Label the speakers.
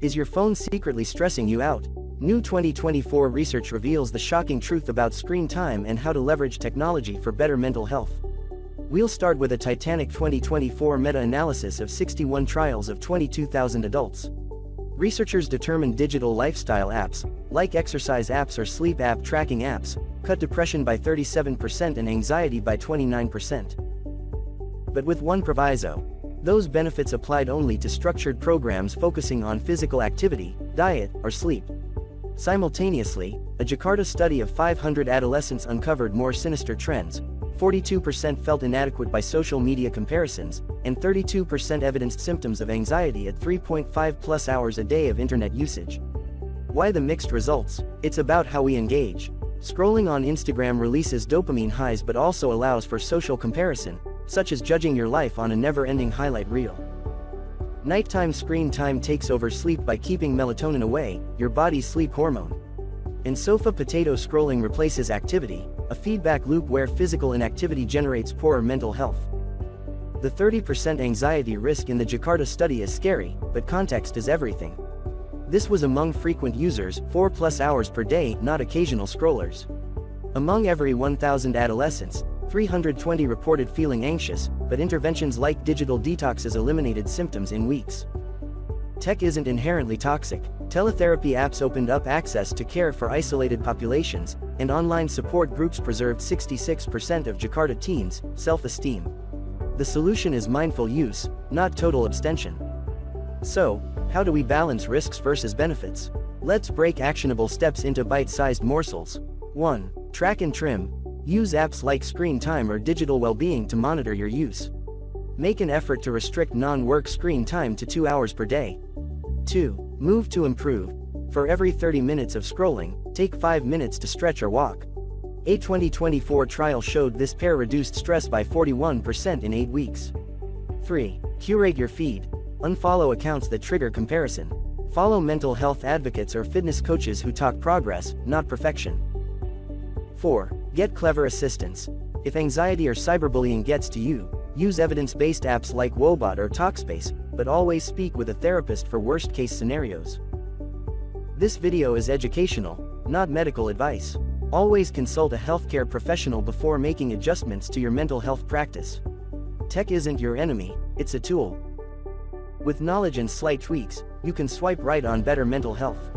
Speaker 1: Is your phone secretly stressing you out? New 2024 research reveals the shocking truth about screen time and how to leverage technology for better mental health. We'll start with a titanic 2024 meta-analysis of 61 trials of 22,000 adults. Researchers determined digital lifestyle apps, like exercise apps or sleep app tracking apps, cut depression by 37% and anxiety by 29%. But with one proviso. Those benefits applied only to structured programs focusing on physical activity, diet, or sleep. Simultaneously, a Jakarta study of 500 adolescents uncovered more sinister trends. 42% felt inadequate by social media comparisons, and 32% evidenced symptoms of anxiety at 3.5+ hours a day of internet usage. Why the mixed results? It's about how we engage. Scrolling on Instagram releases dopamine highs but also allows for social comparison, such as judging your life on a never-ending highlight reel. Nighttime screen time takes over sleep by keeping melatonin away, your body's sleep hormone. And sofa potato scrolling replaces activity, a feedback loop where physical inactivity generates poorer mental health. The 30% anxiety risk in the Jakarta study is scary, but context is everything. This was among frequent users, 4+ hours per day, not occasional scrollers. Among every 1,000 adolescents, 320 reported feeling anxious, but interventions like digital detoxes eliminated symptoms in weeks. Tech isn't inherently toxic. Teletherapy apps opened up access to care for isolated populations, and online support groups preserved 66% of Jakarta teens' self-esteem. The solution is mindful use, not total abstention. So, how do we balance risks versus benefits? Let's break actionable steps into bite-sized morsels. 1. Track and trim. Use apps like Screen Time or Digital Wellbeing to monitor your use. Make an effort to restrict non-work screen time to 2 hours per day. 2. Move to improve. For every 30 minutes of scrolling, take 5 minutes to stretch or walk. A 2024 trial showed this pair reduced stress by 41% in 8 weeks. 3. Curate your feed. Unfollow accounts that trigger comparison. Follow mental health advocates or fitness coaches who talk progress, not perfection. 4. Get clever assistance. If anxiety or cyberbullying gets to you, use evidence-based apps like Wobot or Talkspace, but always speak with a therapist for worst-case scenarios. This video is educational, not medical advice. Always consult a healthcare professional before making adjustments to your mental health practice. Tech isn't your enemy, it's a tool. With knowledge and slight tweaks, you can swipe right on better mental health.